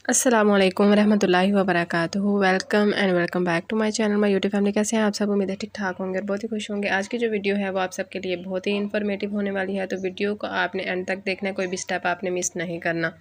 अस्सलामुअलैकुम रहमतुल्लाहि व बरकातुहू। Welcome and welcome back to my channel my YouTube family. कैसे हैं आप सब? उम्मीद है ठीक ठाक होंगे और बहुत ही खुश होंगे। आज की जो वीडियो है वो आप सबके लिए बहुत ही इन्फॉर्मेटिव होने वाली है, तो वीडियो को आपने एंड तक देखना है, कोई भी स्टेप आपने मिस नहीं करना।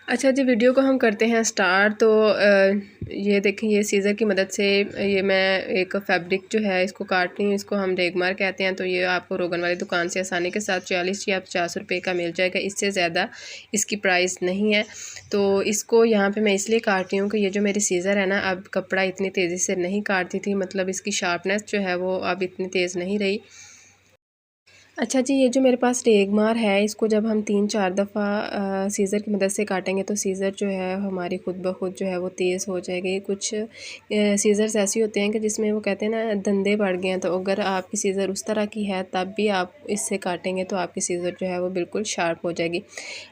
अच्छा जी, वीडियो को हम करते हैं स्टार्ट। तो ये देखें, ये सीज़र की मदद से ये मैं एक फैब्रिक जो है इसको काट रही हूँ। इसको हम रेगमार कहते हैं। तो ये आपको रोगन वाली दुकान से आसानी के साथ 40 या 50 रुपये का मिल जाएगा, इससे ज़्यादा इसकी प्राइस नहीं है। तो इसको यहाँ पे मैं इसलिए काट रही हूँ कि ये जो मेरी सीज़र है ना, अब कपड़ा इतनी तेज़ी से नहीं काटती थी, मतलब इसकी शार्पनेस जो है वो अब इतनी तेज़ नहीं रही। अच्छा जी, ये जो मेरे पास रेगमार है, इसको जब हम 3-4 दफ़ा सीज़र की मदद से काटेंगे तो सीज़र जो है हमारी खुद ब खुद जो है वो तेज़ हो जाएगी। कुछ सीज़र्स ऐसे होते हैं कि जिसमें वो कहते हैं ना धंधे बढ़ गए हैं, तो अगर आपकी सीज़र उस तरह की है तब भी आप इससे काटेंगे तो आपकी सीज़र जो है वो बिल्कुल शार्प हो जाएगी।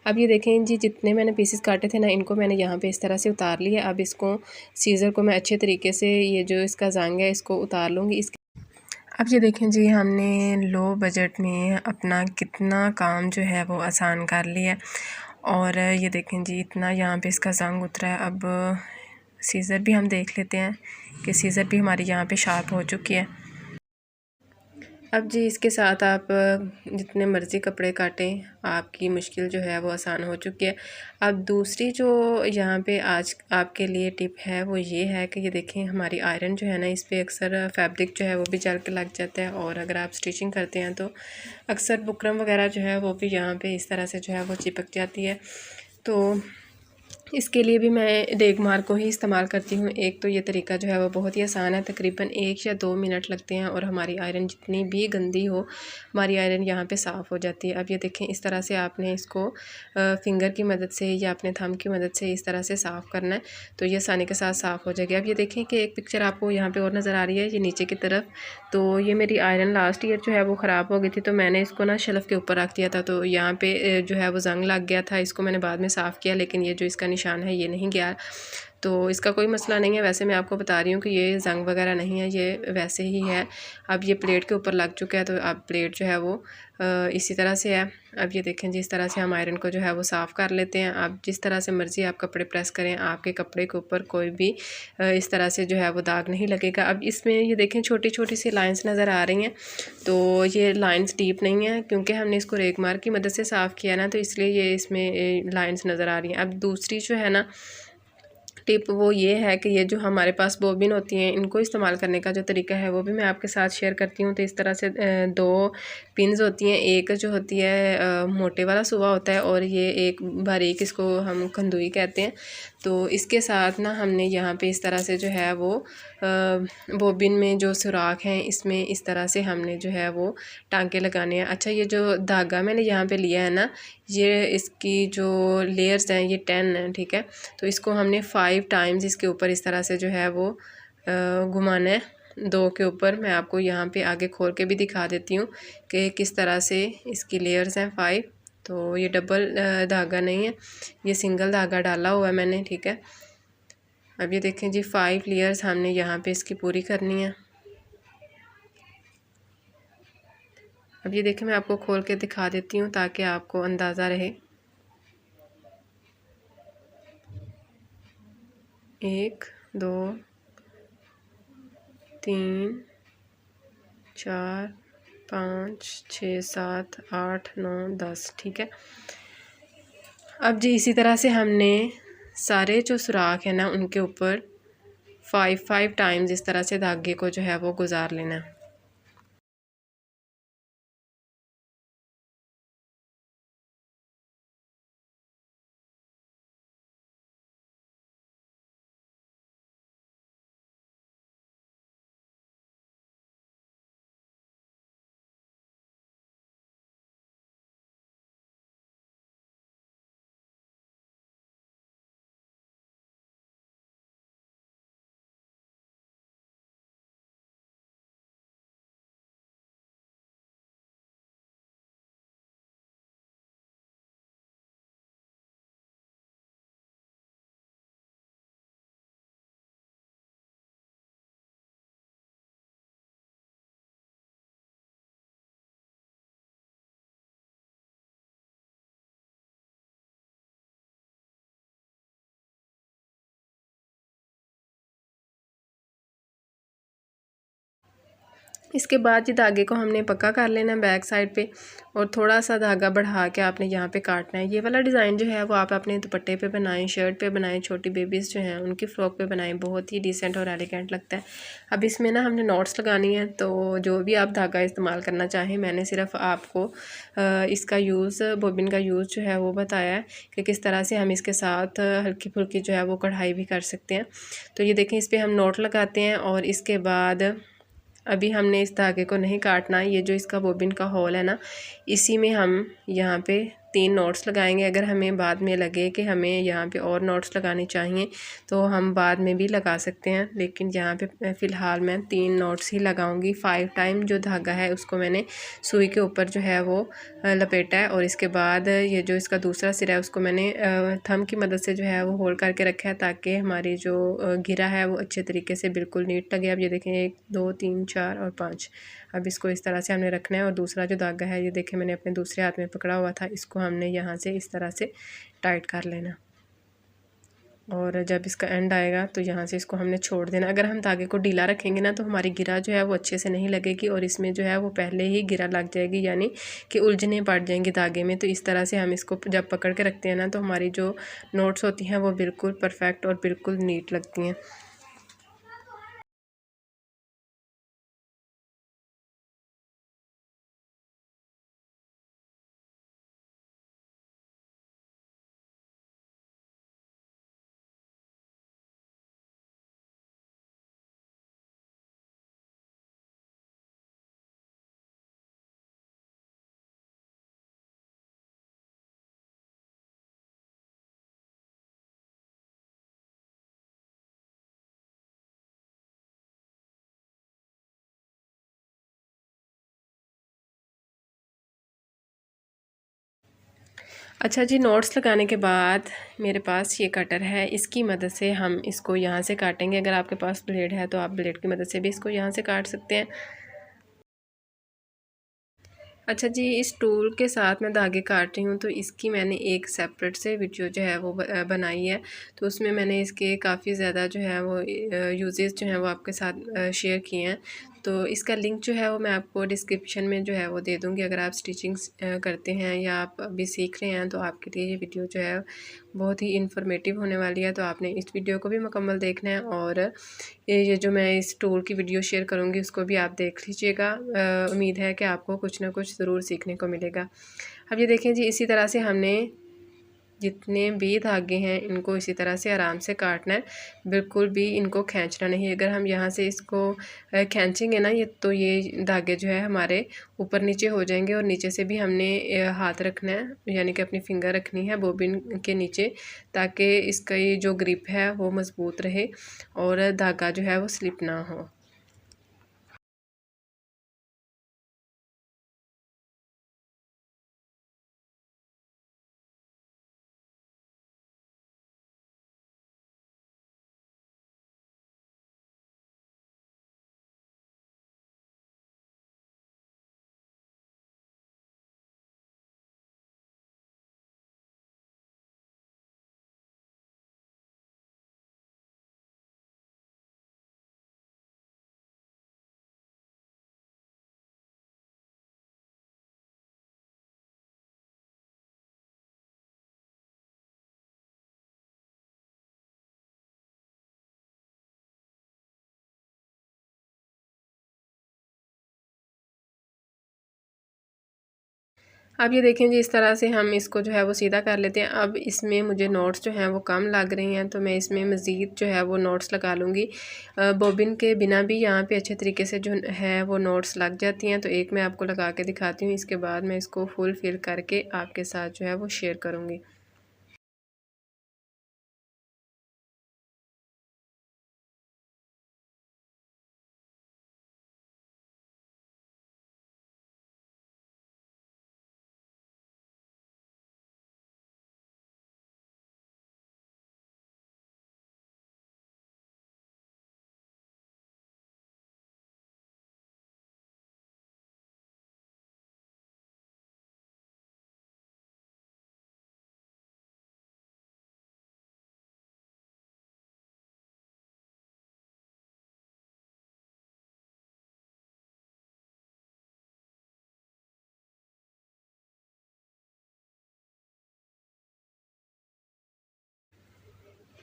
अब ये देखें जी, जितने मैंने पीसेस काटे थे ना, इनको मैंने यहाँ पे इस तरह से उतार लिया। अब इसको सीज़र को मैं अच्छे तरीके से, ये जो इसका ज़ंग है, इसको उतार लूँगी। अब ये देखें जी, हमने लो बजट में अपना कितना काम जो है वो आसान कर लिया। और ये देखें जी, इतना यहाँ पे इसका ज़ंग उतरा है। अब सीज़र भी हम देख लेते हैं कि सीज़र भी हमारी यहाँ पे शार्प हो चुकी है। अब जी, इसके साथ आप जितने मर्ज़ी कपड़े काटें, आपकी मुश्किल जो है वो आसान हो चुकी है। अब दूसरी जो यहाँ पे आज आपके लिए टिप है वो ये है कि ये देखें, हमारी आयरन जो है ना, इस पे अक्सर फैब्रिक जो है वो भी जल के लग जाता है, और अगर आप स्टिचिंग करते हैं तो अक्सर बुकरम वगैरह जो है वो भी यहाँ पे इस तरह से जो है वो चिपक जाती है। तो इसके लिए भी मैं रेगमार को ही इस्तेमाल करती हूँ। एक तो ये तरीका जो है वो बहुत ही आसान है, तकरीबन 1 या 2 मिनट लगते हैं और हमारी आयरन जितनी भी गंदी हो, हमारी आयरन यहाँ पे साफ़ हो जाती है। अब ये देखें, इस तरह से आपने इसको फिंगर की मदद से या अपने थंब की मदद से इस तरह से साफ़ करना है, तो ये आसानी के साथ साफ़ हो जाएगी। अब ये देखें कि एक पिक्चर आपको यहाँ पर और नज़र आ रही है, ये नीचे की तरफ। तो ये मेरी आयरन लास्ट ईयर जो है वो ख़राब हो गई थी, तो मैंने इसको ना शेल्फ़ के ऊपर रख दिया था, तो यहाँ पे जो है वो ज़ंग लग गया था। इसको मैंने बाद में साफ़ किया, लेकिन ये जो इसका निशान है ये नहीं गया। तो इसका कोई मसला नहीं है। वैसे मैं आपको बता रही हूँ कि ये ज़ंग वगैरह नहीं है, ये वैसे ही है। अब ये प्लेट के ऊपर लग चुका है, तो अब प्लेट जो है वो इसी तरह से है। अब ये देखें जी, इस तरह से हम आयरन को जो है वो साफ़ कर लेते हैं। आप जिस तरह से मर्ज़ी आप कपड़े प्रेस करें, आपके कपड़े के ऊपर कोई भी इस तरह से जो है वो दाग नहीं लगेगा। अब इसमें ये देखें, छोटी छोटी सी लाइंस नज़र आ रही हैं, तो ये लाइंस डीप नहीं है, क्योंकि हमने इसको रेगमार की मदद से साफ़ किया ना, तो इसलिए ये इसमें लाइंस नज़र आ रही हैं। अब दूसरी जो है ना टिप, वो ये है कि ये जो हमारे पास बॉबिन होती हैं, इनको इस्तेमाल करने का जो तरीका है वो भी मैं आपके साथ शेयर करती हूँ। तो इस तरह से 2 पिन्स होती हैं, एक जो होती है मोटे वाला सुवा होता है, और ये एक बारीक, इसको हम कंदुई कहते हैं। तो इसके साथ ना हमने यहाँ पे इस तरह से जो है वो बॉबिन में जो सुराख हैं, इसमें इस तरह से हमने जो है वो टांके लगाने हैं। अच्छा, ये जो धागा मैंने यहाँ पे लिया है ना, ये इसकी जो लेयर्स हैं ये 10 हैं, ठीक है। तो इसको हमने 5 टाइम्स इसके ऊपर इस तरह से जो है वो घुमाना है, 2 के ऊपर। मैं आपको यहाँ पे आगे खोल के भी दिखा देती हूँ कि किस तरह से इसकी लेयर्स हैं 5। तो ये डबल धागा नहीं है, ये सिंगल धागा डाला हुआ है मैंने, ठीक है। अब ये देखें जी, 5 लेयर्स हमने यहाँ पे इसकी पूरी करनी है। अब ये देखें, मैं आपको खोल के दिखा देती हूँ ताकि आपको अंदाज़ा रहे। 1 2 3 4 5 6 7 8 9 10, ठीक है। अब जी, इसी तरह से हमने सारे जो सुराख हैं ना, उनके ऊपर 5 टाइम्स इस तरह से धागे को जो है वो गुजार लेना है। इसके बाद ये धागे को हमने पक्का कर लेना है बैक साइड पे, और थोड़ा सा धागा बढ़ा के आपने यहाँ पे काटना है। ये वाला डिज़ाइन जो है वो आप अपने दुपट्टे पे बनाएं, शर्ट पे बनाएं, छोटी बेबीज़ जो हैं उनकी फ़्रॉक पे बनाएं, बहुत ही डिसेंट और एलिगेंट लगता है। अब इसमें ना हमने नॉट्स लगानी है, तो जो भी आप धागा इस्तेमाल करना चाहें, मैंने सिर्फ आपको इसका यूज़, बोबिन का यूज़ जो है वो बताया है कि किस तरह से हम इसके साथ हल्की फुल्की जो है वो कढ़ाई भी कर सकते हैं। तो ये देखें, इस पर हम नॉट लगाते हैं और इसके बाद अभी हमने इस धागे को नहीं काटना। ये जो इसका बोबिन का होल है ना, इसी में हम यहाँ पे 3 नॉट्स लगाएंगे। अगर हमें बाद में लगे कि हमें यहाँ पे और नॉट्स लगाने चाहिए तो हम बाद में भी लगा सकते हैं, लेकिन यहाँ पे फ़िलहाल मैं 3 नॉट्स ही लगाऊंगी। 5 टाइम जो धागा है उसको मैंने सुई के ऊपर जो है वो लपेटा है, और इसके बाद ये जो इसका दूसरा सिरा है उसको मैंने थंब की मदद से जो है वो होल्ड करके रखा है, ताकि हमारी जो घेरा है वो अच्छे तरीके से बिल्कुल नीट लगे। अब ये देखें 1 2 3 4 और 5। अब इसको इस तरह से हमने रखना है, और दूसरा जो धागा है ये देखें मैंने अपने दूसरे हाथ में पकड़ा हुआ था, इसको हमने यहाँ से इस तरह से टाइट कर लेना, और जब इसका एंड आएगा तो यहाँ से इसको हमने छोड़ देना। अगर हम धागे को ढीला रखेंगे ना तो हमारी गिरा जो है वो अच्छे से नहीं लगेगी, और इसमें जो है वो पहले ही गिरा लग जाएगी, यानी कि उलझने पड़ जाएंगी धागे में। तो इस तरह से हम इसको जब पकड़ के रखते हैं ना तो हमारी जो नोट्स होती हैं वो बिल्कुल परफेक्ट और बिल्कुल नीट लगती हैं। अच्छा जी, नोट्स लगाने के बाद मेरे पास ये कटर है, इसकी मदद से हम इसको यहाँ से काटेंगे। अगर आपके पास ब्लेड है तो आप ब्लेड की मदद से भी इसको यहाँ से काट सकते हैं। अच्छा जी, इस टूल के साथ मैं धागे काट रही हूँ, तो इसकी मैंने एक सेपरेट से वीडियो जो है वो बनाई है। तो उसमें मैंने इसके काफ़ी ज़्यादा जो है वो यूजेस जो हैं वो आपके साथ शेयर किए हैं। तो इसका लिंक जो है वो मैं आपको डिस्क्रिप्शन में जो है वो दे दूँगी। अगर आप स्टिचिंग्स करते हैं या आप अभी सीख रहे हैं तो आपके लिए ये वीडियो जो है बहुत ही इन्फॉर्मेटिव होने वाली है। तो आपने इस वीडियो को भी मुकम्मल देखना है, और ये जो मैं इस टूल की वीडियो शेयर करूँगी उसको भी आप देख लीजिएगा। उम्मीद है कि आपको कुछ ना कुछ ज़रूर सीखने को मिलेगा। अब ये देखें जी, इसी तरह से हमने जितने भी धागे हैं इनको इसी तरह से आराम से काटना है, बिल्कुल भी इनको खींचना नहीं है। अगर हम यहाँ से इसको खींचेंगे ना, ये तो ये धागे जो है हमारे ऊपर नीचे हो जाएंगे, और नीचे से भी हमने हाथ रखना है, यानी कि अपनी फिंगर रखनी है बोबिन के नीचे, ताकि इसका ये जो ग्रिप है वो मज़बूत रहे और धागा जो है वो स्लिप ना हो। अब ये देखें जी, इस तरह से हम इसको जो है वो सीधा कर लेते हैं। अब इसमें मुझे नॉट्स जो हैं वो कम लग रही हैं, तो मैं इसमें मज़ीद जो है वो नॉट्स लगा लूँगी। बॉबिन के बिना भी यहाँ पे अच्छे तरीके से जो है वो नॉट्स लग जाती हैं। तो एक मैं आपको लगा के दिखाती हूँ, इसके बाद मैं इसको फुल फिल करके आपके साथ जो है वो शेयर करूँगी।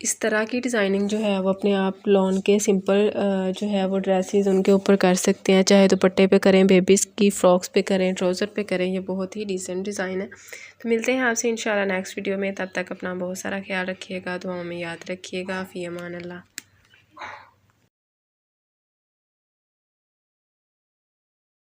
इस तरह की डिज़ाइनिंग जो है वो अपने आप लॉन के सिंपल जो है वो ड्रेसेस उनके ऊपर कर सकते हैं, चाहे दुपट्टे पे करें, बेबीज़ की फ़्रॉक्स पे करें, ट्राउज़र पे करें। ये बहुत ही डिसेंट डिज़ाइन है। तो मिलते हैं आपसे इंशाल्लाह नेक्स्ट वीडियो में। तब तक अपना बहुत सारा ख्याल रखिएगा, दुआओं में याद रखिएगा। फ़ी अमान अल्लाह।